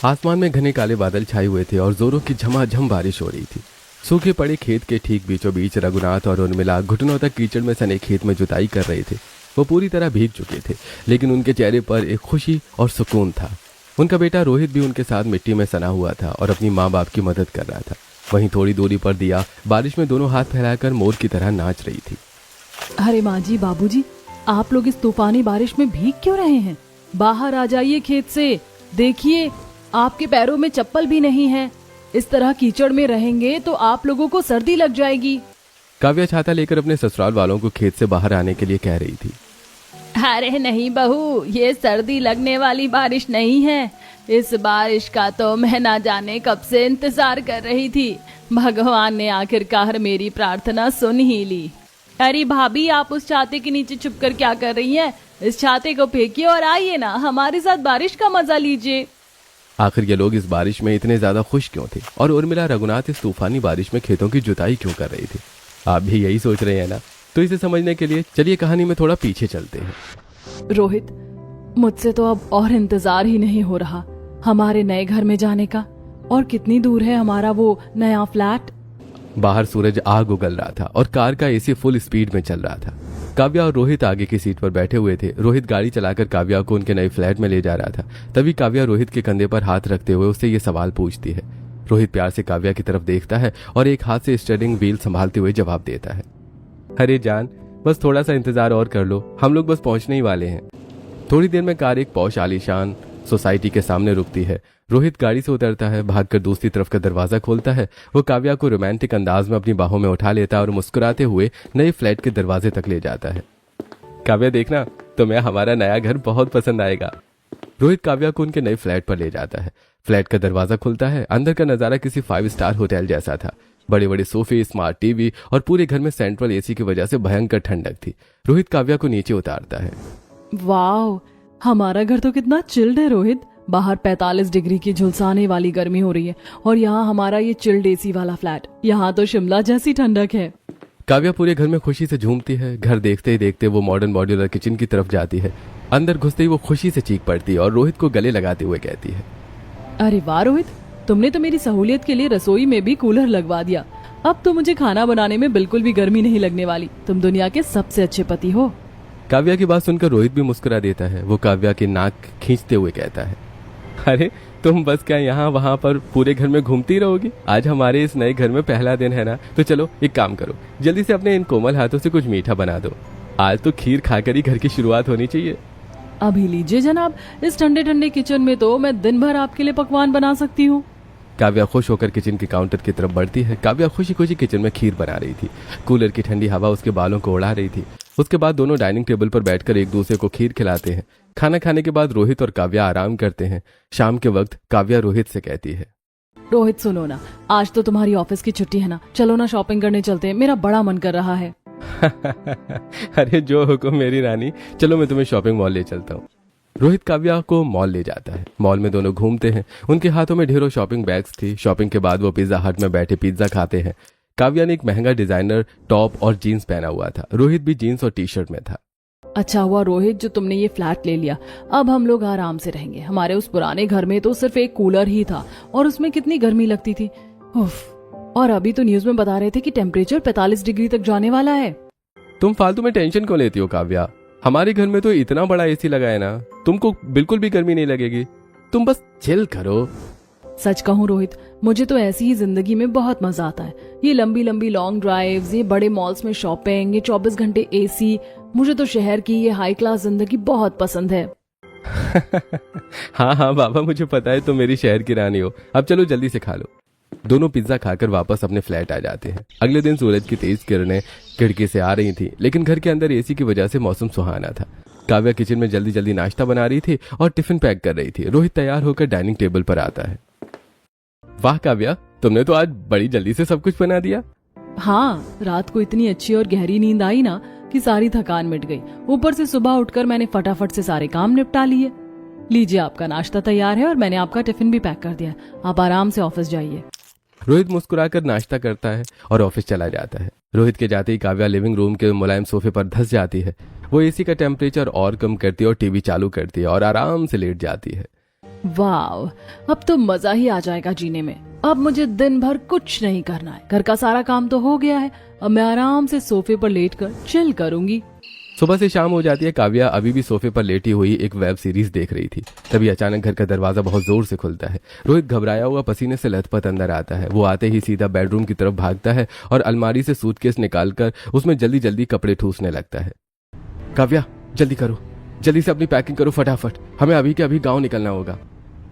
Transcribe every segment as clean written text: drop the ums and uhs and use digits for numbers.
आसमान में घने काले बादल छाए हुए थे और जोरों की झमाझम बारिश हो रही थी। सूखे पड़े खेत के ठीक बीचों बीच रघुनाथ और उर्मिला घुटनों तक कीचड़ में सने खेत में जुताई कर रहे थे। वो पूरी तरह भीग चुके थे, लेकिन उनके चेहरे पर एक खुशी और सुकून था। उनका बेटा रोहित भी उनके साथ मिट्टी में सना हुआ था और अपनी माँ बाप की मदद कर रहा था। वहीं थोड़ी दूरी पर दिया बारिश में दोनों हाथ फैलाकर मोर की तरह नाच रही थी। अरे माँ जी, बाबूजी, आप लोग इस तूफानी बारिश में भीग क्यों रहे हैं? बाहर आ जाइए खेत से। देखिए, आपके पैरों में चप्पल भी नहीं है। इस तरह कीचड़ में रहेंगे तो आप लोगों को सर्दी लग जाएगी। काव्या छाता लेकर अपने ससुराल वालों को खेत से बाहर आने के लिए कह रही थी। अरे नहीं बहू, ये सर्दी लगने वाली बारिश नहीं है। इस बारिश का तो मैं ना जाने कब से इंतजार कर रही थी। भगवान ने आखिरकार मेरी प्रार्थना सुन ही ली। अरे भाभी, आप उस छाते के नीचे छुपकर क्या कर रही हैं? इस छाते को फेंकिए और आइए ना, हमारे साथ बारिश का मजा लीजिए। आखिर ये लोग इस बारिश में इतने ज्यादा खुश क्यों थे और उर्मिला रघुनाथ इस तूफानी बारिश में खेतों की जुताई क्यों कर रही थी? आप भी यही सोच रहे हैं ना? तो इसे समझने के लिए चलिए कहानी में थोड़ा पीछे चलते हैं। रोहित, मुझसे तो अब और इंतजार ही नहीं हो रहा हमारे नए घर में जाने का। और कितनी दूर है हमारा वो नया फ्लैट? बाहर सूरज आग उगल रहा था और कार का एसी फुल स्पीड में चल रहा था। काव्या और रोहित आगे की सीट पर बैठे हुए थे। रोहित गाड़ी चलाकर काव्या को उनके नए फ्लैट में ले जा रहा था। तभी काव्या रोहित के कंधे पर हाथ रखते हुए उससे ये सवाल पूछती है। रोहित प्यार से काव्या की तरफ देखता है और एक हाथ से स्टीयरिंग व्हील संभालते हुए जवाब देता है, अरे जान, बस थोड़ा सा इंतजार और कर लो, हम लोग बस पहुंचने ही वाले हैं। थोड़ी देर में कार एक पौश आलीशान सोसाइटी के सामने रुकती है। रोहित गाड़ी से उतरता है, भागकर दूसरी तरफ का दरवाजा खोलता है। वो काव्या को रोमांटिक अंदाज में अपनी बाहों में उठा लेता है और मुस्कुराते हुए नए फ्लैट के दरवाजे तक ले जाता है। काव्या, देखना, तुम्हें हमारा नया घर बहुत पसंद आएगा। रोहित काव्या को उनके नए फ्लैट पर ले जाता है। फ्लैट का दरवाजा खुलता है। अंदर का नजारा किसी 5 स्टार होटल जैसा था। बड़े बड़े सोफे, स्मार्ट टीवी और पूरे घर में सेंट्रल एसी की वजह से भयंकर ठंडक थी। रोहित काव्या को नीचे उतारता है। वाह, हमारा घर तो कितना चिल्ड है रोहित। बाहर 45 डिग्री की झुलसाने वाली गर्मी हो रही है और यहाँ हमारा ये चिल्ड एसी वाला फ्लैट। यहाँ तो शिमला जैसी ठंडक है। काव्या पूरे घर में खुशी से झूमती है। घर देखते ही देखते वो मॉडर्न मॉड्यूलर किचन की तरफ जाती है। अंदर घुसते ही वो खुशी से चीख पड़ती है और रोहित को गले लगाते हुए कहती है, अरे वाह रोहित, तुमने तो मेरी सहूलियत के लिए रसोई में भी कूलर लगवा दिया। अब तो मुझे खाना बनाने में बिल्कुल भी गर्मी नहीं लगने वाली। तुम दुनिया के सबसे अच्छे पति हो। काव्या की बात सुनकर रोहित भी मुस्कुरा देता है। वो काव्या की नाक खींचते हुए कहता है, अरे तुम बस क्या यहाँ वहां पर पूरे घर में घूमती रहोगी? आज हमारे इस नए घर में पहला दिन है ना, तो चलो एक काम करो, जल्दी से अपने इन कोमल हाथों से कुछ मीठा बना दो। आज तो खीर खाकर ही घर की शुरुआत होनी चाहिए। अभी लीजिए जनाब, इस ठंडे ठंडे किचन में तो मैं दिन भर आपके लिए पकवान बना सकती हूँ। काव्या खुश होकर किचन के काउंटर की तरफ बढ़ती है। काव्या खुशी खुशी किचन में खीर बना रही थी। कूलर की ठंडी हवा उसके बालों को उड़ा रही थी। उसके बाद दोनों डाइनिंग टेबल पर बैठकर एक दूसरे को खीर खिलाते हैं। खाना खाने के बाद रोहित और काव्या आराम करते हैं। शाम के वक्त काव्या रोहित से कहती है, रोहित सुनो ना, आज तो तुम्हारी ऑफिस की छुट्टी है ना, चलो ना शॉपिंग करने चलते हैं, मेरा बड़ा मन कर रहा है। अरे जो हुक्म मेरी रानी, चलो मैं तुम्हें शॉपिंग मॉल ले चलता हूँ। रोहित काव्या को मॉल ले जाता है। मॉल में दोनों घूमते हैं। उनके हाथों में ढेरों शॉपिंग बैग्स थी। शॉपिंग के बाद वो पिज्जा हट में बैठे पिज्जा खाते हैं। काव्या ने एक महंगा डिजाइनर टॉप और जीन्स पहना हुआ था। रोहित भी जीन्स और टी शर्ट में था। अच्छा हुआ रोहित जो तुमने ये फ्लैट ले लिया। अब हम लोग आराम से रहेंगे। हमारे उस पुराने घर में तो सिर्फ एक कूलर ही था और उसमें कितनी गर्मी लगती थी। उफ। और अभी तो न्यूज में बता रहे थे कि टेम्परेचर 45 डिग्री तक जाने वाला है। तुम फालतू में टेंशन क्यों लेती हो काव्या? हमारे घर में तो इतना बड़ा एसी लगा है ना, तुमको बिल्कुल भी गर्मी नहीं लगेगी। तुम बस चिल करो। सच कहूँ रोहित, मुझे तो ऐसी ही जिंदगी में बहुत मजा आता है। ये लंबी लंबी लॉन्ग ड्राइव्स, ये बड़े मॉल्स में शॉपिंग, ये 24 घंटे एसी। मुझे तो शहर की ये हाई क्लास जिंदगी बहुत पसंद है। हाँ हाँ बाबा, मुझे पता है तुम मेरी शहर की रानी हो। अब चलो जल्दी से खा लो। दोनों पिज्जा खाकर वापस अपने फ्लैट आ जाते हैं। अगले दिन सूरज की तेज किरणें खिड़की से आ रही थी, लेकिन घर के अंदर एसी की वजह से मौसम सुहाना था। काव्या किचन में जल्दी जल्दी नाश्ता बना रही थी और टिफिन पैक कर रही थी। रोहित तैयार होकर डाइनिंग टेबल पर आता है। वाह काव्या, तुमने तो आज बड़ी जल्दी से सब कुछ बना दिया। हाँ, रात को इतनी अच्छी और गहरी नींद आई ना कि सारी थकान मिट गई। ऊपर से सुबह उठकर मैंने फटाफट से सारे काम निपटा लिए। लीजिए, आपका नाश्ता तैयार है और मैंने आपका टिफिन भी पैक कर दिया। आप आराम से ऑफिस जाइए। रोहित मुस्कुराकर नाश्ता करता है और ऑफिस चला जाता है। रोहित के जाते ही काव्या लिविंग रूम के मुलायम सोफे पर धंस जाती है। वो एसी का टेम्परेचर और कम करती है और टीवी चालू करती है और आराम से लेट जाती है। वाह, अब तो मजा ही आ जाएगा जीने में। अब मुझे दिन भर कुछ नहीं करना है, घर का सारा काम तो हो गया है। अब मैं आराम से सोफे पर लेटकर चिल करूंगी। सुबह से शाम हो जाती है। काव्या अभी भी सोफे पर लेटी हुई एक वेब सीरीज देख रही थी। तभी अचानक घर का दरवाजा बहुत जोर से खुलता है। रोहित घबराया हुआ पसीने से लथपथ अंदर आता है। वो आते ही सीधा बेडरूम की तरफ भागता है और अलमारी से सूटकेस निकालकर उसमें जल्दी जल्दी कपड़े ठूसने लगता है। काव्या जल्दी करो, जल्दी से अपनी पैकिंग करो फटाफट, हमें अभी के अभी गाँव निकलना होगा।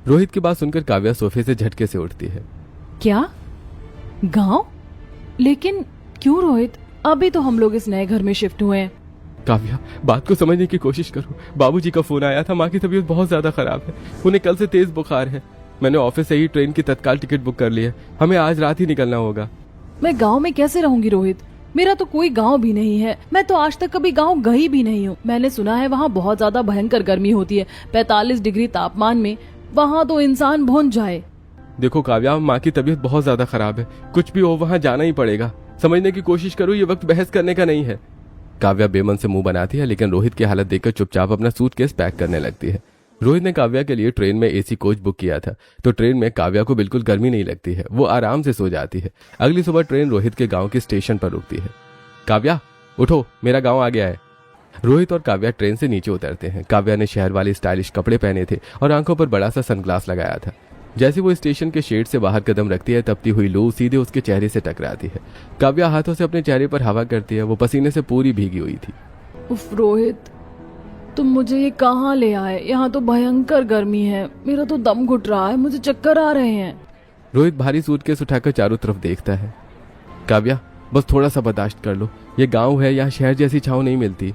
रोहित की बात सुनकर काव्या सोफे से झटके से उठती है। क्या गांव? लेकिन क्यों रोहित, अभी तो हम लोग इस नए घर में शिफ्ट हुए हैं। काव्या बात को समझने की कोशिश करो। बाबूजी का फोन आया था, माँ की तबीयत बहुत ज्यादा खराब है, उन्हें कल से तेज बुखार है। मैंने ऑफिस से ही ट्रेन की तत्काल टिकट बुक कर ली है, हमें आज रात ही निकलना होगा। मैं गांव में कैसे रहूंगी रोहित, मेरा तो कोई गांव भी नहीं है। मैं तो आज तक कभी गांव गई भी नहीं हूँ। मैंने सुना है वहाँ बहुत ज्यादा भयंकर गर्मी होती है, 45 डिग्री तापमान में वहाँ तो इंसान भून जाए। देखो काव्या, माँ की तबीयत बहुत ज्यादा खराब है, कुछ भी हो वहाँ जाना ही पड़ेगा। समझने की कोशिश करो, ये वक्त बहस करने का नहीं है। काव्या बेमन से मुंह बनाती है, लेकिन रोहित की हालत देखकर चुपचाप अपना सूटकेस पैक करने लगती है। रोहित ने काव्या के लिए ट्रेन में एसी कोच बुक किया था, तो ट्रेन में काव्या को बिल्कुल गर्मी नहीं लगती है, वो आराम से सो जाती है। अगली सुबह ट्रेन रोहित के गांव के स्टेशन पर रुकती है। काव्या उठो, मेरा गांव आ गया है। रोहित और काव्या ट्रेन से नीचे उतरते हैं। काव्या ने शहर वाले स्टाइलिश कपड़े पहने थे और आंखों पर बड़ा सा सनग्लास लगाया था। जैसे वो स्टेशन के शेड से बाहर कदम रखती है, तपती हुई लू सीधे उसके चेहरे से टकराती है। काव्या हाथों से अपने चेहरे पर हवा करती है, वो पसीने से पूरी भीगी हुई थी। उफ रोहित, तुम मुझे ये कहाँ ले आए? यहाँ तो भयंकर गर्मी है, मेरा तो दम घुट रहा है, मुझे चक्कर आ रहे हैं। रोहित भारी सूटकेस उठाकर चारों तरफ देखता है। काव्या बस थोड़ा सा बर्दाश्त कर लो, ये गांव है, यहाँ शहर जैसी छांव नहीं मिलती।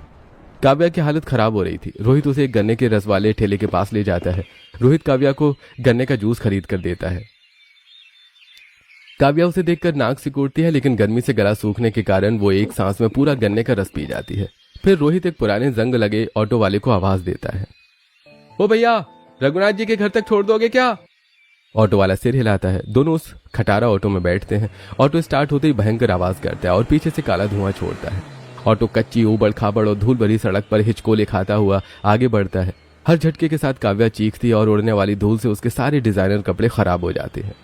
काव्या की हालत खराब हो रही थी। रोहित उसे एक गन्ने के रस वाले ठेले के पास ले जाता है। रोहित काव्या को गन्ने का जूस खरीद कर देता है। काव्या उसे देखकर नाक सिकोड़ती है, लेकिन गर्मी से गला सूखने के कारण वो एक सांस में पूरा गन्ने का रस पी जाती है। फिर रोहित एक पुराने जंग लगे ऑटो वाले को आवाज देता है। ओ भैया, रघुनाथ जी के घर तक छोड़ दोगे क्या? ऑटो वाला सिर हिलाता है। दोनों उस खटारा ऑटो में बैठते हैं। ऑटो स्टार्ट होते ही भयंकर आवाज करता है और पीछे से काला धुआं छोड़ता है। ऑटो कच्ची ऊबड़ खाबड़ और धूल भरी सड़क पर हिचकोले खाता हुआ आगे बढ़ता है। हर झटके के साथ काव्या चीखती है और उड़ने वाली धूल से उसके सारे डिजाइनर कपड़े खराब हो जाते हैं।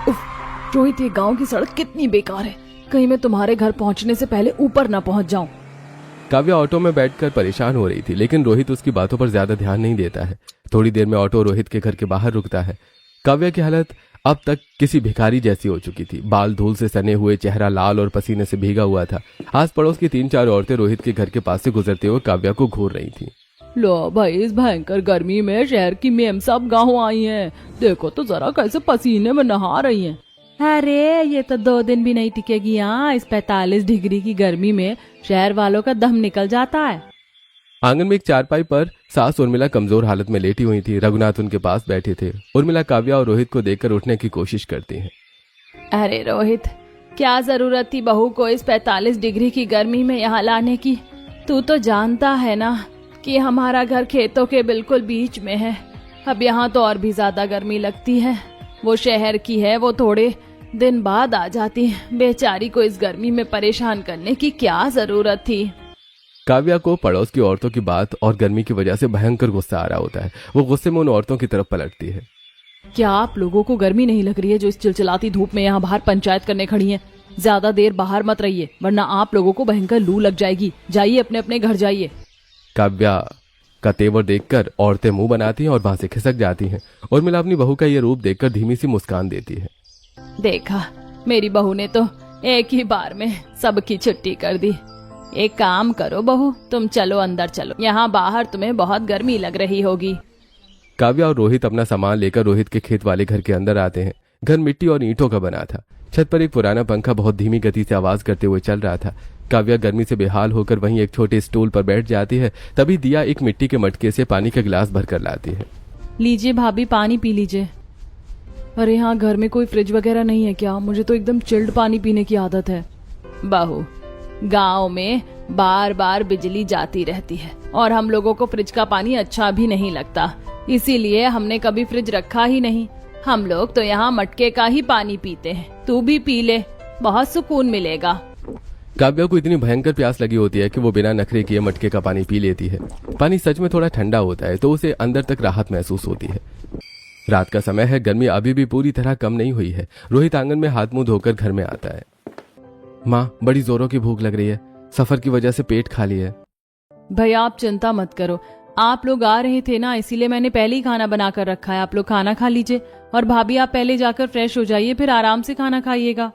उफ रोहित, ये गांव की सड़क कितनी बेकार है, कहीं मैं तुम्हारे घर पहुंचने से पहले ऊपर ना पहुंच जाऊं। काव्या ऑटो में बैठकर परेशान हो रही थी, लेकिन रोहित उसकी बातों पर ज्यादा ध्यान नहीं देता है। थोड़ी देर में ऑटो रोहित के घर के बाहर रुकता है। काव्या की हालत अब तक किसी भिखारी जैसी हो चुकी थी। बाल धूल से सने हुए, चेहरा लाल और पसीने से भीगा हुआ था। आस पड़ोस की 3-4 औरतें रोहित के घर के पास से गुजरते हुए काव्या को घूर रही थी। लो भाई, इस भयंकर गर्मी में शहर की मेम सब गाँव आई हैं, देखो तो जरा कैसे पसीने में नहा रही हैं। अरे ये तो 2 दिन भी नहीं टिकेगी यहाँ, इस 45 डिग्री की गर्मी में शहर वालों का दम निकल जाता है। आंगन में एक चारपाई पर सास उर्मिला कमजोर हालत में लेटी हुई थी। रघुनाथ उनके पास बैठे थे। उर्मिला काव्या और रोहित को देखकर उठने की कोशिश करती हैं। अरे रोहित, क्या जरूरत थी बहू को इस 45 डिग्री की गर्मी में यहाँ लाने की? तू तो जानता है ना कि हमारा घर खेतों के बिल्कुल बीच में है। अब यहाँ तो और भी ज्यादा गर्मी लगती है। वो शहर की है, वो थोड़े दिन बाद आ जाती है। बेचारी को इस गर्मी में परेशान करने की क्या जरूरत थी? काव्या को पड़ोस की औरतों की बात और गर्मी की वजह से भयंकर गुस्सा आ रहा होता है। वो गुस्से में उन औरतों की तरफ पलटती है। क्या आप लोगों को गर्मी नहीं लग रही है जो इस चिलचिलाती धूप में यहाँ बाहर पंचायत करने खड़ी हैं? ज्यादा देर बाहर मत रहिए, वरना आप लोगों को भयंकर लू लग जाएगी। जाइए अपने अपने घर जाइए। काव्या का तेवर देखकर औरतें मुंह बनाती हैं और वहां से खिसक जाती हैं। उर्मिला अपनी बहू का ये रूप देखकर धीमी सी मुस्कान देती है। देखा, मेरी बहू ने तो एक ही बार में सबकी छुट्टी कर दी। एक काम करो बहू, तुम चलो अंदर चलो, यहाँ बाहर तुम्हें बहुत गर्मी लग रही होगी। काव्या और रोहित अपना सामान लेकर रोहित के खेत वाले घर के अंदर आते हैं। घर मिट्टी और ईंटों का बना था। छत पर एक पुराना पंखा बहुत धीमी गति से आवाज करते हुए चल रहा था। काव्या गर्मी से बेहाल होकर वहीं एक छोटे स्टूल पर बैठ जाती है। तभी दिया एक मिट्टी के मटके से पानी का गिलास भरकर लाती है। लीजिए भाभी, पानी पी लीजिए। अरे यहाँ घर में कोई फ्रिज वगैरह नहीं है क्या? मुझे तो एकदम चिल्ड पानी पीने की आदत है। बहू, गांव में बार बार बिजली जाती रहती है और हम लोगों को फ्रिज का पानी अच्छा भी नहीं लगता, इसीलिए हमने कभी फ्रिज रखा ही नहीं। हम लोग तो यहाँ मटके का ही पानी पीते हैं। तू भी पी ले, बहुत सुकून मिलेगा। काव्या को इतनी भयंकर प्यास लगी होती है कि वो बिना नखरे किए मटके का पानी पी लेती है। पानी सच में थोड़ा ठंडा होता है तो उसे अंदर तक राहत महसूस होती है। रात का समय है, गर्मी अभी भी पूरी तरह कम नहीं हुई है। रोहित आंगन में हाथ मुंह धोकर घर में आता है। माँ, बड़ी जोरों की भूख लग रही है, सफर की वजह से पेट खाली है। भैया आप चिंता मत करो, आप लोग आ रहे थे ना, इसीलिए मैंने पहले ही खाना बना कर रखा है। आप लोग खाना खा लीजिए और भाभी आप पहले जाकर फ्रेश हो जाइए, फिर आराम से खाना खाइएगा।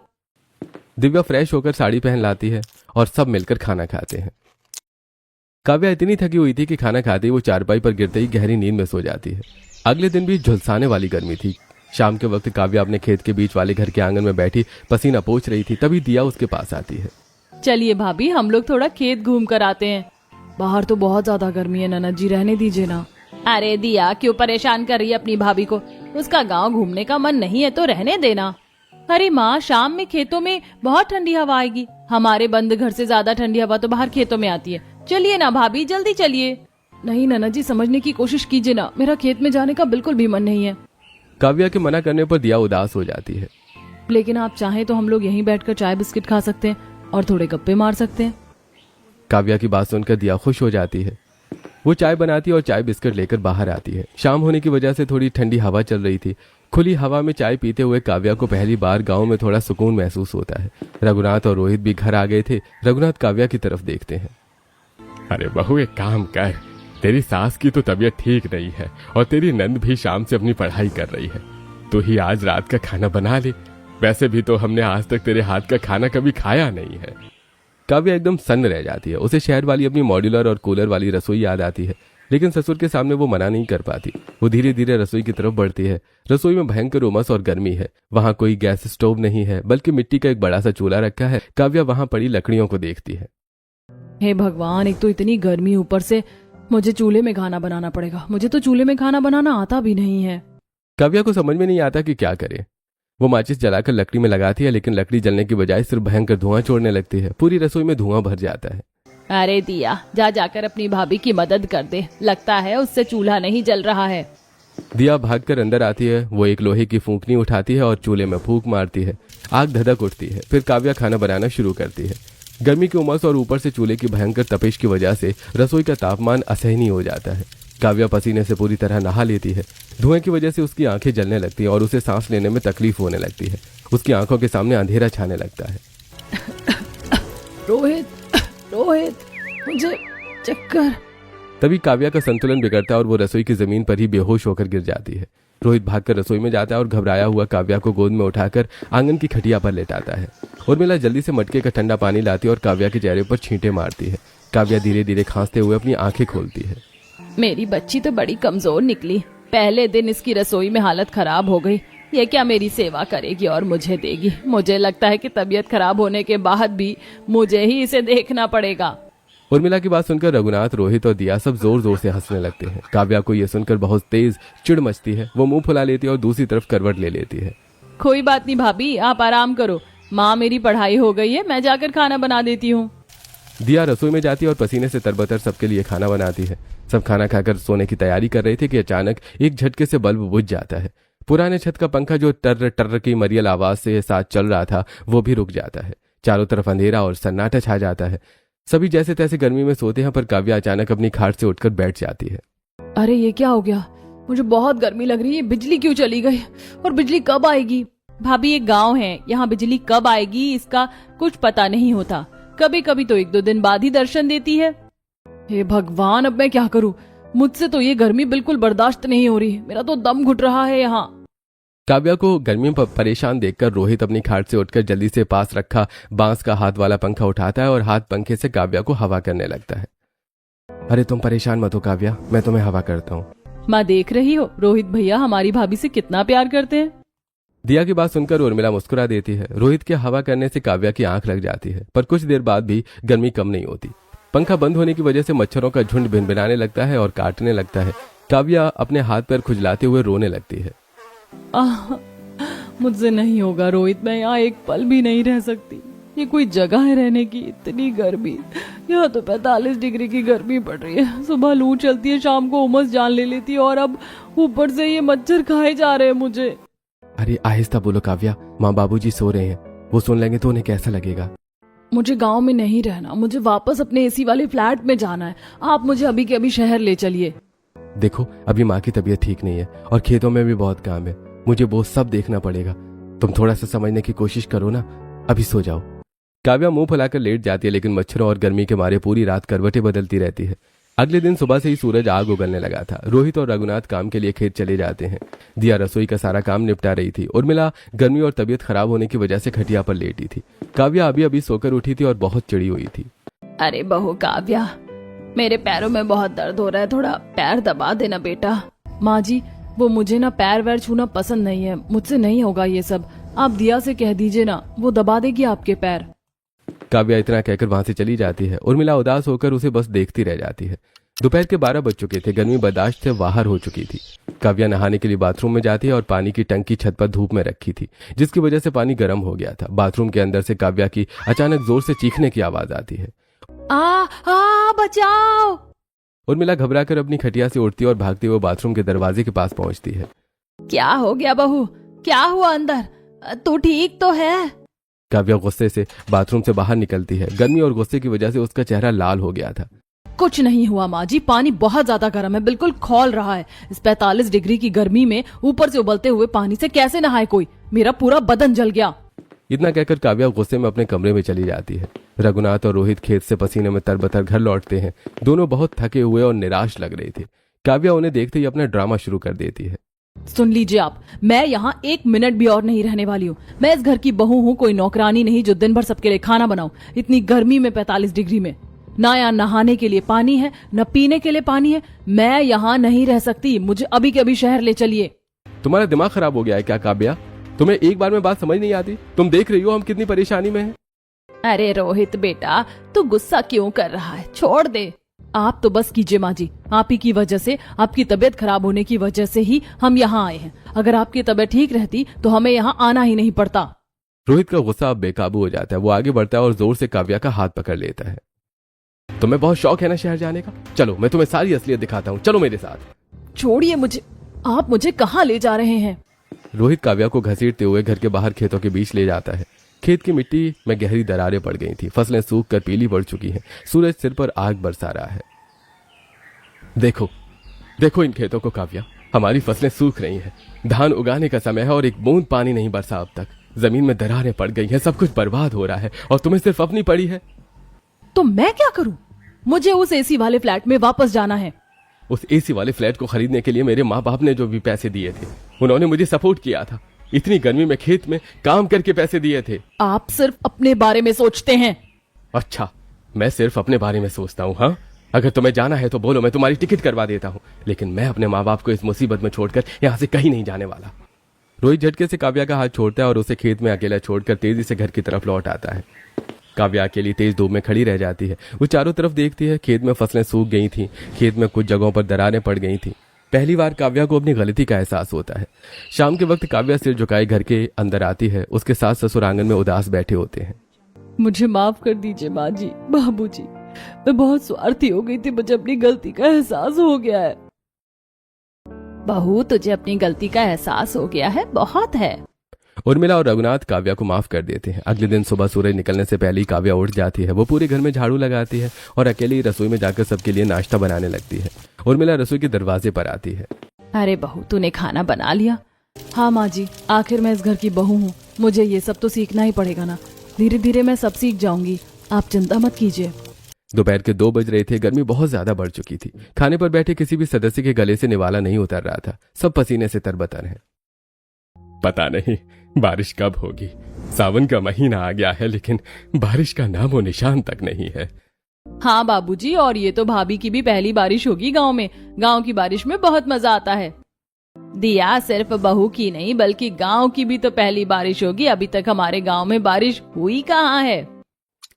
दिव्या फ्रेश होकर साड़ी पहन लाती है और सब मिलकर खाना खाते हैं। काव्या इतनी थकी हुई थी कि खाना खाते ही वो चारपाई पर गिरते ही गहरी नींद में सो जाती है। अगले दिन भी झुलसाने वाली गर्मी थी। शाम के वक्त काव्या अपने खेत के बीच वाले घर के आंगन में बैठी पसीना पोंछ रही थी, तभी दिया उसके पास आती है। चलिए भाभी, हम लोग थोड़ा खेत घूम कर आते हैं। बाहर तो बहुत ज्यादा गर्मी है ननद जी, रहने दीजिए ना। अरे दिया, क्यों परेशान कर रही है अपनी भाभी को? उसका गांव घूमने का मन नहीं है तो रहने देना। अरे माँ, शाम में खेतों में बहुत ठंडी हवा आएगी। हमारे बंद घर से ज्यादा ठंडी हवा तो बाहर खेतों में आती है। चलिए ना भाभी, जल्दी चलिए। नहीं ननद जी, समझने की कोशिश कीजिए ना, मेरा खेत में जाने का बिल्कुल भी मन नहीं है। काव्या के मना करने पर दिया उदास हो जाती है। लेकिन आप चाहें तो हम लोग यहीं बैठकर चाय बिस्किट खा सकते हैं और थोड़े गप्पे मार सकते हैं। काव्या की बात सुनकर दिया खुश हो जाती है। वो चाय बनाती है और चाय बिस्किट लेकर बाहर आती है। शाम होने की वजह से थोड़ी ठंडी हवा चल रही थी। खुली हवा में चाय पीते हुए काव्या को पहली बार गांव में थोड़ा सुकून महसूस होता है। रघुनाथ और रोहित भी घर आ गए थे। रघुनाथ काव्या की तरफ देखते हैं। अरे बहू, एक काम कर, तेरी सास की तो तबीयत ठीक नहीं है और तेरी नंद भी शाम से अपनी पढ़ाई कर रही है। तू ही आज रात का खाना बना ले। वैसे भी तो हमने आज तक तेरे हाथ का खाना कभी खाया नहीं है। काव्या एकदम सन्न रह जाती है। उसे शहर वाली अपनी मॉड्यूलर और कूलर वाली रसोई याद आती है, लेकिन ससुर के सामने वो मना नहीं कर पाती। वो धीरे धीरे रसोई की तरफ बढ़ती है। रसोई में भयंकर उमस और गर्मी है। वहां कोई गैस स्टोव नहीं है, बल्कि मिट्टी का एक बड़ा सा चूल्हा रखा है। काव्या वहां पड़ी लकड़ियों को देखती है। हे भगवान, एक तो इतनी गर्मी, ऊपर से मुझे चूल्हे में खाना बनाना पड़ेगा। मुझे तो चूल्हे में खाना बनाना आता भी नहीं है। काव्या को समझ में नहीं आता कि क्या करे। वो माचिस जलाकर लकड़ी में लगाती है, लेकिन लकड़ी जलने की बजाय सिर्फ भयंकर धुआं छोड़ने लगती है। पूरी रसोई में धुआं भर जाता है। अरे दिया, जा जाकर अपनी भाभी की मदद कर दे, लगता है उससे चूल्हा नहीं जल रहा है। दिया भागकर अंदर आती है। वो एक लोहे की फूंकनी उठाती है और चूल्हे में फूंक मारती है। आग धधक उठती है। फिर काव्या खाना बनाना शुरू करती है। गर्मी की उमस और ऊपर से चूल्हे की भयंकर तपिश की वजह से रसोई का तापमान असहनीय हो जाता है। काव्या पसीने से पूरी तरह नहा लेती है। धुएं की वजह से उसकी आंखें जलने लगती हैं और उसे सांस लेने में तकलीफ होने लगती है। उसकी आंखों के सामने अंधेरा छाने लगता है। रोहित, रोहित, मुझे चक्कर। तभी काव्या का संतुलन बिगड़ता है और वो रसोई की जमीन पर ही बेहोश होकर गिर जाती है। रोहित भागकर रसोई में जाता है और घबराया हुआ काव्या को गोद में उठाकर आंगन की खटिया पर लेटाता है। उर्मिला जल्दी से मटके का ठंडा पानी लाती है और काव्या के चेहरे पर छींटे मारती है। काव्या धीरे धीरे खांसते हुए अपनी आंखें खोलती है। मेरी बच्ची तो बड़ी कमजोर निकली। पहले दिन इसकी रसोई में हालत खराब हो गई। ये क्या मेरी सेवा करेगी और मुझे देगी? मुझे लगता है कि तबीयत खराब होने के बाद भी मुझे ही इसे देखना पड़ेगा। उर्मिला की बात सुनकर रघुनाथ, रोहित और दिया सब जोर जोर से हंसने लगते हैं। काव्या को यह सुनकर बहुत तेज चिढ़ मचती है। वो मुंह फुला लेती है और दूसरी तरफ करवट ले लेती है। कोई बात नहीं भाभी, आप आराम करो। माँ, मेरी पढ़ाई हो गई है, मैं जाकर खाना बना देती हूँ। दिया रसोई में जाती है और पसीने से तरबतर सबके लिए खाना बनाती है। सब खाना खाकर सोने की तैयारी कर रहे थे कि अचानक एक झटके से बल्ब बुझ जाता है। पुराने छत का पंखा जो टर्र टर्र की मरियल आवाज से साथ चल रहा था, वो भी रुक जाता है। चारों तरफ अंधेरा और सन्नाटा छा जाता है। सभी जैसे तैसे गर्मी में सोते हैं, पर काव्या अचानक अपनी खाट से उठकर बैठ जाती है। अरे ये क्या हो गया? मुझे बहुत गर्मी लग रही है। बिजली क्यों चली गई? और बिजली कब आएगी? भाभी, ये गांव है, यहाँ बिजली कब आएगी इसका कुछ पता नहीं होता। कभी कभी तो 1-2 दिन बाद ही दर्शन देती है। हे भगवान, अब मैं क्या करूं? मुझसे तो ये गर्मी बिल्कुल बर्दाश्त नहीं हो रही। मेरा तो दम घुट रहा है यहाँ। काव्या को गर्मी में परेशान देखकर रोहित अपनी खाट से उठकर जल्दी से पास रखा बांस का हाथ वाला पंखा उठाता है और हाथ पंखे से काव्या को हवा करने लगता है। अरे तुम परेशान मत हो काव्या, मैं तुम्हें हवा करता हूँ। माँ, देख रही हो रोहित भैया हमारी भाभी से कितना प्यार करते हैं। दिया की बात सुनकर उर्मिला मुस्कुरा देती है। रोहित के हवा करने से काव्या की आंख लग जाती है, पर कुछ देर बाद भी गर्मी कम नहीं होती। पंखा बंद होने की वजह से मच्छरों का झुंड भिनभिनाने लगता है और काटने लगता है। काव्या अपने हाथ पैर खुजलाते हुए रोने लगती है। मुझसे नहीं होगा रोहित, मैं यहाँ एक पल भी नहीं रह सकती। ये कोई जगह है रहने की? इतनी गर्मी, यहाँ तो 45 डिग्री की गर्मी पड़ रही है। सुबह लू चलती है, शाम को उमस जान ले लेती है और अब ऊपर से ये मच्छर खाए जा रहे हैं मुझे। अरे आहिस्ता बोलो काव्या, माँ बाबूजी सो रहे हैं, वो सुन लेंगे तो उन्हें कैसा लगेगा। मुझे गांव में नहीं रहना, मुझे वापस अपने एसी वाले फ्लैट में जाना है। आप मुझे अभी के अभी शहर ले चलिए। देखो अभी माँ की तबीयत ठीक नहीं है और खेतों में भी बहुत काम है, मुझे वो सब देखना पड़ेगा। तुम थोड़ा सा समझने की कोशिश करो ना, अभी सो जाओ। काव्या मुंह फुलाकर लेट जाती है, लेकिन मच्छरों और गर्मी के मारे पूरी रात करवटें बदलती रहती है। अगले दिन सुबह से ही सूरज आग उगलने लगा था। रोहित और रघुनाथ काम के लिए खेत चले जाते हैं। दिया रसोई का सारा काम निपटा रही थी। उर्मिला गर्मी और तबीयत खराब होने की वजह से खटिया पर लेटी थी। काव्या अभी अभी सोकर उठी थी और बहुत चिड़ी हुई थी। अरे बहू काव्या, मेरे पैरों में बहुत दर्द हो रहा है, थोड़ा पैर दबा देना बेटा। माँ जी, वो मुझे ना पैर वैर छूना पसंद नहीं है, मुझसे नहीं होगा ये सब। आप दिया से कह दीजिए ना, वो दबा देगी आपके पैर। काव्या इतना कहकर वहां से चली जाती है। उर्मिला उदास होकर उसे बस देखती रह जाती है। दोपहर के 12 बज चुके थे। गर्मी बर्दाश्त से बाहर हो चुकी थी। काव्या नहाने के लिए बाथरूम में जाती है और पानी की टंकी छत पर धूप में रखी थी, जिसकी वजह से पानी गर्म हो गया था। बाथरूम के अंदर से काव्या की अचानक जोर से चीखने की आवाज आती है। बचाओ। उर्मिला घबराकर अपनी खटिया से उठती और भागते हुए बाथरूम के दरवाजे के पास पहुंचती है। क्या हो गया बहू, क्या हुआ अंदर? तू ठीक तो है? काव्या गुस्से से बाथरूम से बाहर निकलती है। गर्मी और गुस्से की वजह से उसका चेहरा लाल हो गया था। कुछ नहीं हुआ माँ जी, पानी बहुत ज्यादा गर्म है, बिल्कुल खौल रहा है। इस 45 डिग्री की गर्मी में ऊपर से उबलते हुए पानी से कैसे नहाए कोई? मेरा पूरा बदन जल गया। इतना कहकर काव्या गुस्से में अपने कमरे में चली जाती है। रघुनाथ और रोहित खेत से पसीने में तरबतर घर लौटते हैं। दोनों बहुत थके हुए और निराश लग रहे थे। काव्या उन्हें देखते ही अपना ड्रामा शुरू कर देती है। सुन लीजिए आप, मैं यहाँ 1 मिनट भी और नहीं रहने वाली हूँ। मैं इस घर की बहू हूँ, कोई नौकरानी नहीं जो दिन भर सबके लिए खाना बनाऊं। इतनी गर्मी में 45 डिग्री में ना यहाँ नहाने के लिए पानी है, न पीने के लिए पानी है। मैं यहाँ नहीं रह सकती, मुझे अभी के अभी शहर ले चलिए। तुम्हारा दिमाग खराब हो गया है क्या काव्या? तुम्हें एक बार में बात समझ नहीं आती? तुम देख रही हो हम कितनी परेशानी में हैं। अरे रोहित बेटा, तू गुस्सा क्यों कर रहा है? छोड़ दे। आप तो बस कीजिए माँ जी, आप ही की वजह से, आपकी तबीयत खराब होने की वजह से ही हम यहाँ आए हैं। अगर आपकी तबीयत ठीक रहती तो हमें यहाँ आना ही नहीं पड़ता। रोहित का गुस्सा अब बेकाबू हो जाता है। वो आगे बढ़ता है और जोर से काव्या का हाथ पकड़ लेता है। तुम्हें बहुत शौक है ना शहर जाने का? चलो मैं तुम्हें सारी असलियत दिखाता हूँ, चलो मेरे साथ। छोड़िए मुझे, आप मुझे कहाँ ले जा रहे हैं? रोहित काव्या को घसीटते हुए घर के बाहर खेतों के बीच ले जाता है। खेत की मिट्टी में गहरी दरारें पड़ गई थी। फसलें सूख कर पीली पड़ चुकी हैं। सूरज सिर पर आग बरसा रहा है। देखो देखो इन खेतों को काव्या, हमारी फसलें सूख रही हैं। धान उगाने का समय है और एक बूंद पानी नहीं बरसा अब तक। जमीन में दरारें पड़ गई हैं, सब कुछ बर्बाद हो रहा है और तुम्हें सिर्फ अपनी पड़ी है। तो मैं क्या करूं? मुझे उस एसी वाले फ्लैट में वापस जाना है। उस एसी वाले फ्लैट को खरीदने के लिए मेरे माँ बाप ने जो भी पैसे दिए थे, उन्होंने मुझे सपोर्ट किया था। इतनी गर्मी में खेत में काम करके पैसे दिए थे। आप सिर्फ अपने बारे में सोचते हैं। अच्छा, मैं सिर्फ अपने बारे में सोचता हूँ? हाँ, अगर तुम्हें जाना है तो बोलो, मैं तुम्हारी टिकट करवा देता हूँ। लेकिन मैं अपने माँ बाप को इस मुसीबत में छोड़कर यहाँ से कहीं नहीं जाने वाला। रोहित झटके से काव्या का हाथ छोड़ता है और उसे खेत में अकेला छोड़कर तेजी से घर की तरफ लौट आता है। काव्या अकेली तेज धूप में खड़ी रह जाती है। वो चारों तरफ देखती है। खेत में फसलें सूख गई थी। खेत में कुछ जगहों पर दरारें पड़ गई थी। पहली बार काव्या को अपनी गलती का एहसास होता है। शाम के वक्त काव्या सिर झुकाए घर के अंदर आती है। उसके सास ससुर आंगन में उदास बैठे होते हैं। मुझे माफ कर दीजिए माँ जी, बाबू जी, मैं बहुत स्वार्थी हो गई थी, मुझे अपनी गलती का एहसास हो गया है। बहू, तुझे अपनी गलती का एहसास हो गया है, बहुत है। उर्मिला और रघुनाथ काव्या को माफ कर देते हैं। अगले दिन सुबह सूरज निकलने से पहले ही काव्या उठ जाती है। वो पूरे घर में झाड़ू लगाती है और अकेली रसोई में जाकर सबके लिए नाश्ता बनाने लगती है। उर्मिला रसोई के दरवाजे पर आती है। अरे बहू, तूने खाना बना लिया? हाँ माँ जी, आखिर मैं इस घर की बहू हूँ, मुझे ये सब तो सीखना ही पड़ेगा ना। धीरे धीरे मैं सब सीख जाऊंगी, आप चिंता मत कीजिए। दोपहर के 2 बज रहे थे। गर्मी बहुत ज्यादा बढ़ चुकी थी। खाने पर बैठे किसी भी सदस्य के गले से निवाला नहीं उतर रहा था। सब पसीने से तरबतर हैं। पता नहीं बारिश कब होगी। सावन का महीना आ गया है, लेकिन बारिश का नामो निशान तक नहीं है। हाँ बाबूजी, और ये तो भाभी की भी पहली बारिश होगी गांव में। गांव की बारिश में बहुत मजा आता है। दिया, सिर्फ बहू की नहीं बल्कि गांव की भी तो पहली बारिश होगी। अभी तक हमारे गांव में बारिश हुई कहाँ है?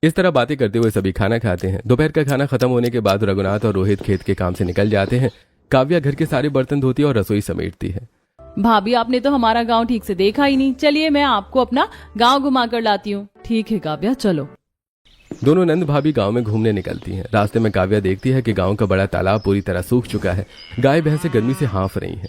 इस तरह बातें करते हुए सभी खाना खाते हैं। दोपहर का खाना खत्म होने के बाद रघुनाथ और रोहित खेत के काम से निकल जाते हैं। काव्या घर के सारे बर्तन धोती है और रसोई समेटती है। भाभी, आपने तो हमारा गांव ठीक से देखा ही नहीं। चलिए मैं आपको अपना गांव घुमा कर लाती हूँ। ठीक है काव्या, चलो। दोनों नंद भाभी गांव में घूमने निकलती हैं। रास्ते में काव्या देखती है कि गांव का बड़ा तालाब पूरी तरह सूख चुका है। गाय भैंसें गर्मी से हाँफ रही हैं।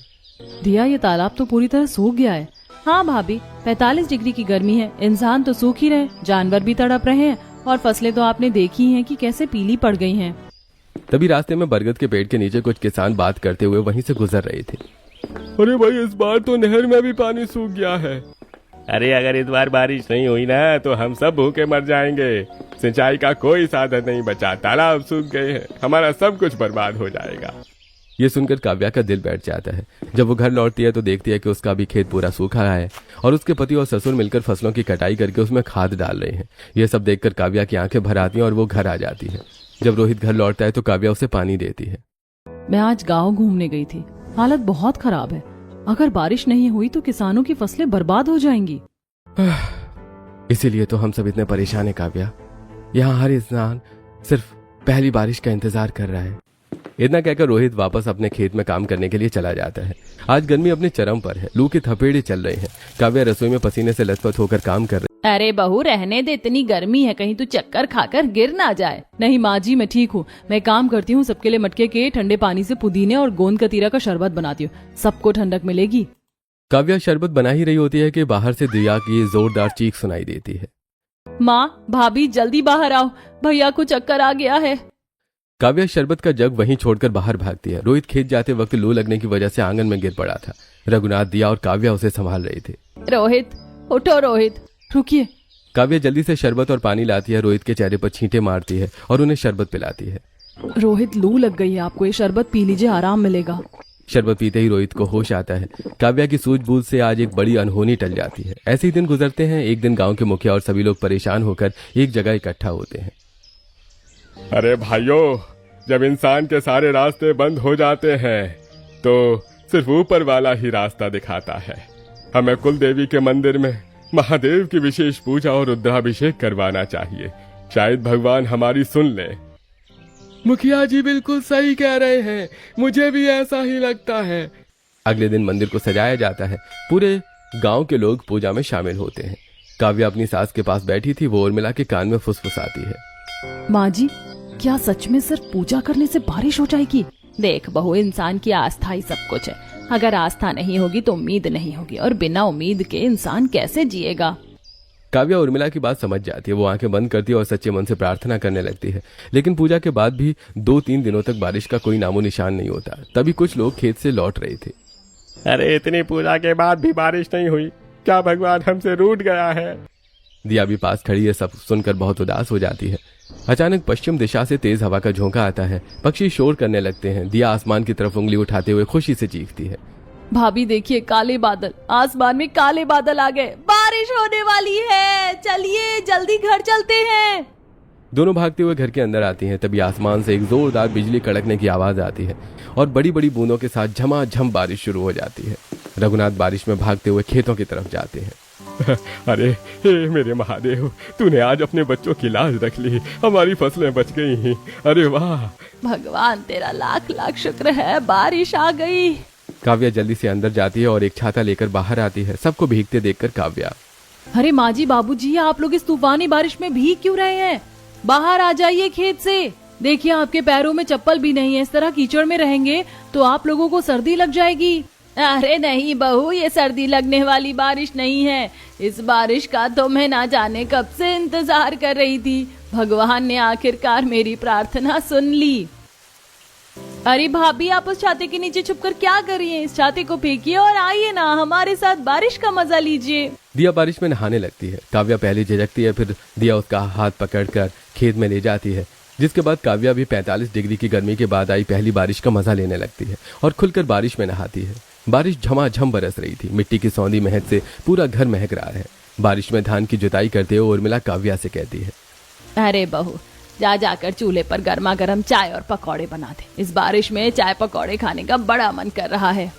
दिया, ये तालाब तो पूरी तरह सूख गया है। हाँ भाभी, 45 डिग्री की गर्मी है, इंसान तो सूख ही रहे, जानवर भी तड़प रहे हैं और फसलें तो आपने देखी हैं कि कैसे पीली पड़ गई हैं। तभी रास्ते में बरगद के पेड़ के नीचे कुछ किसान बात करते हुए वहीं से गुजर रहे थे। अरे भाई, इस बार तो नहर में भी पानी सूख गया है। अरे अगर इस बार बारिश नहीं हुई ना तो हम सब भूखे मर जाएंगे। सिंचाई का कोई साधन नहीं बचा, तालाब सूख गए हैं, हमारा सब कुछ बर्बाद हो जाएगा। ये सुनकर काव्या का दिल बैठ जाता है। जब वो घर लौटती है तो देखती है कि उसका भी खेत पूरा सूखा है और उसके पति और ससुर मिलकर फसलों की कटाई करके उसमें खाद डाल रहे हैं। ये सब देखकर काव्या की आंखें भर आती हैं और वो घर आ जाती है। जब रोहित घर लौटता है तो काव्या उसे पानी देती है। मैं आज गांव घूमने गई थी, हालत बहुत खराब है। अगर बारिश नहीं हुई तो किसानों की फसलें बर्बाद हो जाएंगी। इसीलिए तो हम सब इतने परेशान हैं काव्या। यहाँ हर इंसान सिर्फ पहली बारिश का इंतजार कर रहा है। इतना कहकर रोहित वापस अपने खेत में काम करने के लिए चला जाता है। आज गर्मी अपने चरम पर है, लू के थपेड़े चल रहे हैं। काव्या रसोई में पसीने से लथपथ होकर काम कर रही। अरे बहू रहने दे, इतनी गर्मी है, कहीं तू चक्कर खाकर गिर ना जाए। नहीं माँ जी, मैं ठीक हूँ। मैं काम करती हूँ, सबके लिए मटके के ठंडे पानी से पुदीने और गोंद कतीरा का शरबत बनाती हूँ, सबको ठंडक मिलेगी। काव्या शरबत बना ही रही होती है कि बाहर से दिया की जोरदार चीख सुनाई देती है। माँ, भाभी जल्दी बाहर आओ, भैया को चक्कर आ गया है। काव्या शरबत का जग वहीं छोड़कर बाहर भागती है। रोहित खेत जाते वक्त लू लगने की वजह से आंगन में गिर पड़ा था। रघुनाथ, दिया और काव्या उसे संभाल रहे थे। रोहित उठो, रोहित रुकिए। काव्या जल्दी से शरबत और पानी लाती है, रोहित के चेहरे पर छींटे मारती है और उन्हें शरबत पिलाती है। रोहित, लू लग गई है आपको, ये शरबत पी लीजिए, आराम मिलेगा। शरबत पीते ही रोहित को होश आता है। काव्या की सूझबूझ से आज एक बड़ी अनहोनी टल जाती है। ऐसे ही दिन गुजरते हैं। एक दिन गांव के मुखिया और सभी लोग परेशान होकर एक जगह इकट्ठा होते हैं। अरे भाइयों, जब इंसान के सारे रास्ते बंद हो जाते हैं तो सिर्फ ऊपर वाला ही रास्ता दिखाता है। हमें कुल देवी के मंदिर में महादेव की विशेष पूजा और रुद्राभिषेक करवाना चाहिए, शायद भगवान हमारी सुन ले। मुखिया जी बिल्कुल सही कह रहे हैं, मुझे भी ऐसा ही लगता है। अगले दिन मंदिर को सजाया जाता है। पूरे गांव के लोग पूजा में शामिल होते हैं। काव्या अपनी सास के पास बैठी थी। वो उर्मिला के कान में फुसफुसाती है। माँ जी, क्या सच में सिर्फ पूजा करने से बारिश हो जाएगी? देख बहू, इंसान की आस्था ही सब कुछ है। अगर आस्था नहीं होगी तो उम्मीद नहीं होगी, और बिना उम्मीद के इंसान कैसे जिएगा? काव्या उर्मिला की बात समझ जाती है। वो आंखें बंद करती है और सच्चे मन से प्रार्थना करने लगती है। लेकिन पूजा के बाद भी 2-3 दिनों तक बारिश का कोई नामो निशान नहीं होता। तभी कुछ लोग खेत से लौट रहे थे। अरे इतनी पूजा के बाद भी बारिश नहीं हुई, क्या भगवान हमसे रूठ गया है? दिया भी पास खड़ी है। सब सुनकर बहुत उदास हो जाती है। अचानक पश्चिम दिशा से तेज हवा का झोंका आता है। पक्षी शोर करने लगते हैं। दिया आसमान की तरफ उंगली उठाते हुए खुशी से चीखती है। भाभी देखिए, काले बादल, आसमान में काले बादल आ गए, बारिश होने वाली है, चलिए जल्दी घर चलते हैं। दोनों भागते हुए घर के अंदर आती हैं। तभी आसमान से एक जोरदार बिजली कड़कने की आवाज आती है और बड़ी बड़ी बूंदों के साथ झमाझम बारिश शुरू हो जाती है। रघुनाथ बारिश में भागते हुए खेतों की तरफ जाते हैं। अरे हे मेरे महादेव, तूने आज अपने बच्चों की लाज रख ली, हमारी फसलें बच गई। अरे वाह भगवान, तेरा लाख लाख शुक्र है, बारिश आ गई। काव्या जल्दी से अंदर जाती है और एक छाता लेकर बाहर आती है। सबको भीगते देखकर काव्या, अरे माँ जी, बाबूजी, आप लोग इस तूफानी बारिश में भीग क्यों रहे हैं? बाहर आ जाइए खेत से। देखिए आपके पैरों में चप्पल भी नहीं है, इस तरह कीचड़ में रहेंगे तो आप लोगों को सर्दी लग जाएगी। अरे नहीं बहू, ये सर्दी लगने वाली बारिश नहीं है। इस बारिश का तो मैं ना जाने कब से इंतजार कर रही थी। भगवान ने आखिरकार मेरी प्रार्थना सुन ली। अरे भाभी, आप उस छाते के नीचे छुपकर क्या कर रही हैं? इस छाते को फेंकिए और आइए ना, हमारे साथ बारिश का मजा लीजिए। दिया बारिश में नहाने लगती है। काव्या पहले झिझकती है, फिर दिया उसका हाथ पकड़कर खेत में ले जाती है। जिसके बाद काव्या भी 45 डिग्री की गर्मी के बाद आई पहली बारिश का मजा लेने लगती है और खुलकर बारिश में नहाती है। बारिश झमाझम बरस रही थी। मिट्टी की सौंधी महक से पूरा घर महक रहा है। बारिश में धान की जुताई करते हुए उर्मिला काव्या से कहती है, अरे बहू, जाकर चूल्हे पर गर्मा गर्म चाय और पकौड़े बना दे। इस बारिश में चाय पकौड़े खाने का बड़ा मन कर रहा है।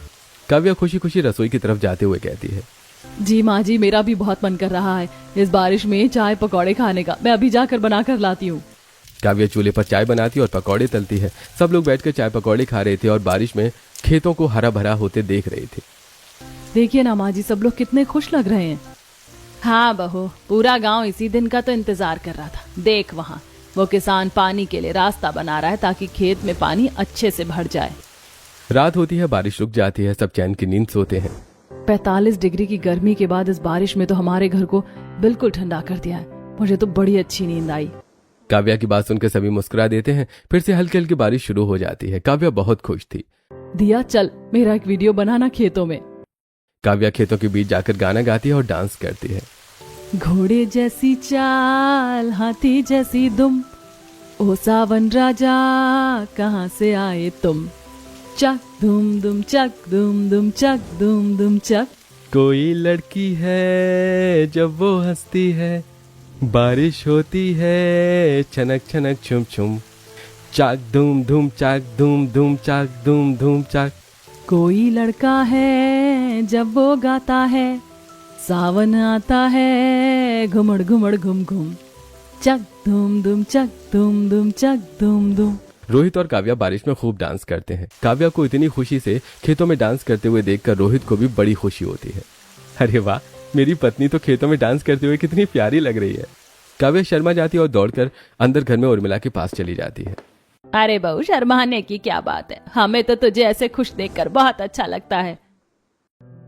काव्या खुशी खुशी रसोई की तरफ जाते हुए कहती है, जी माँ जी, मेरा भी बहुत मन कर रहा है इस बारिश में चाय पकौड़े खाने का। मैं अभी जाकर बना कर लाती हूँ। काव्या चूल्हे पर चाय बनाती और पकौड़े तलती है। सब लोग बैठकर चाय पकौड़े खा रहे थे और बारिश में खेतों को हरा भरा होते देख रहे थे। देखिए ना माँ जी, सब लोग कितने खुश लग रहे हैं। हाँ बहू, पूरा गांव इसी दिन का तो इंतजार कर रहा था। देख वहाँ वो किसान पानी के लिए रास्ता बना रहा है ताकि खेत में पानी अच्छे से भर जाए। रात होती है, बारिश रुक जाती है। सब चैन की नींद सोते हैं। 45 डिग्री की गर्मी के बाद इस बारिश में तो हमारे घर को बिल्कुल ठंडा कर दिया है। मुझे तो बड़ी अच्छी नींद आई। काव्या की बात सुनकर सभी मुस्कुरा देते हैं। फिर से हल्की हल्की बारिश शुरू हो जाती है। काव्या बहुत खुश थी। दिया चल मेरा एक वीडियो बनाना खेतों में। काव्या खेतों के बीच जाकर गाना गाती है और डांस करती है। घोड़े जैसी चाल हाथी जैसी दुम, ओ सावन राजा कहाँ से आए तुम, चक धूम दुम चक धूम दुम चक धूम दुम चक। कोई लड़की है जब वो हंसती है, बारिश होती है छनक छनक छुम छुम, चाक धूम धूम चाक धूम धूम चाक धूम धूम चाक। कोई लड़का है जब वो गाता है, सावन आता है घुमड़ घुमड़ घुम घुम, चक धूम दुम चक धूम दुम चक धूम धूम। रोहित और काव्या बारिश में खूब डांस करते हैं। काव्या को इतनी खुशी से खेतों में डांस करते हुए देखकर रोहित को भी बड़ी खुशी होती है। अरे वाह, मेरी पत्नी तो खेतों में डांस करते हुए कितनी प्यारी लग रही है। काव्या शर्मा जाती है और दौड़कर अंदर घर में उर्मिला के पास चली जाती है। अरे बहू शर्माने की क्या बात है, हमें तो तुझे ऐसे खुश देखकर बहुत अच्छा लगता है।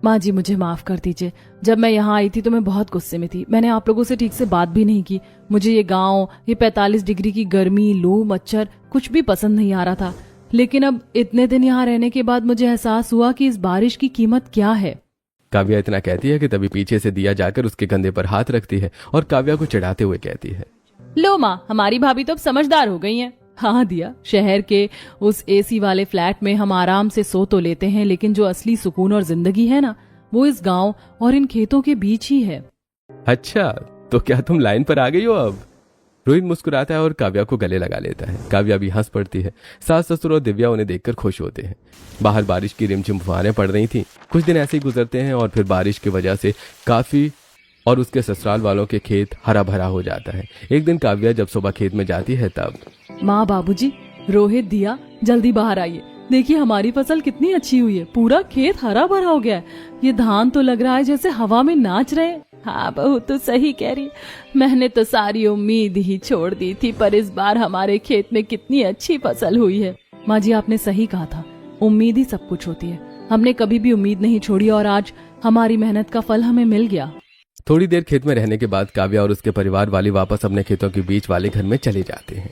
माँ जी मुझे माफ कर दीजिए, जब मैं यहाँ आई थी तो मैं बहुत गुस्से में थी। मैंने आप लोगों से ठीक से बात भी नहीं की। मुझे ये गांव, ये 45 डिग्री की गर्मी, लू मच्छर कुछ भी पसंद नहीं आ रहा था। लेकिन अब इतने दिन यहाँ रहने के बाद मुझे एहसास हुआ कि इस बारिश की कीमत क्या है। काव्या इतना कहती है कि तभी पीछे से दिया जाकर उसके कंधे पर हाथ रखती है और काव्या को चिढ़ाते हुए कहती है, लो माँ, हमारी भाभी तो अब समझदार हो गई हैं। हाँ दिया, शहर के उस एसी वाले फ्लैट में हम आराम से सो तो लेते हैं, लेकिन जो असली सुकून और जिंदगी है ना, वो इस गांव और इन खेतों के बीच ही है। अच्छा तो क्या तुम लाइन पर आ गई हो अब? रोहित मुस्कुराता है और काव्या को गले लगा लेता है। काव्या भी हंस पड़ती है। सास ससुर और दिव्या उन्हें देखकर खुश होते हैं। बाहर बारिश की रिमझिम फुहारें पड़ रही थीं। कुछ दिन ऐसे ही गुजरते हैं और फिर बारिश की वजह से काफी और उसके ससुराल वालों के खेत हरा भरा हो जाता है। एक दिन काव्या जब सुबह खेत में जाती है तब, माँ बाबूजी, रोहित, दिया जल्दी बाहर आइए, देखिए हमारी फसल कितनी अच्छी हुई है। पूरा खेत हरा भरा हो गया है। ये धान तो लग रहा है जैसे हवा में नाच रहे। हाँ बहू तो सही कह रही, मैंने तो सारी उम्मीद ही छोड़ दी थी, पर इस बार हमारे खेत में कितनी अच्छी फसल हुई है। माँ जी आपने सही कहा था, उम्मीद ही सब कुछ होती है। हमने कभी भी उम्मीद नहीं छोड़ी और आज हमारी मेहनत का फल हमें मिल गया। थोड़ी देर खेत में रहने के बाद काव्या और उसके परिवार वाले वापस अपने खेतों के बीच वाले घर में चले जाते हैं।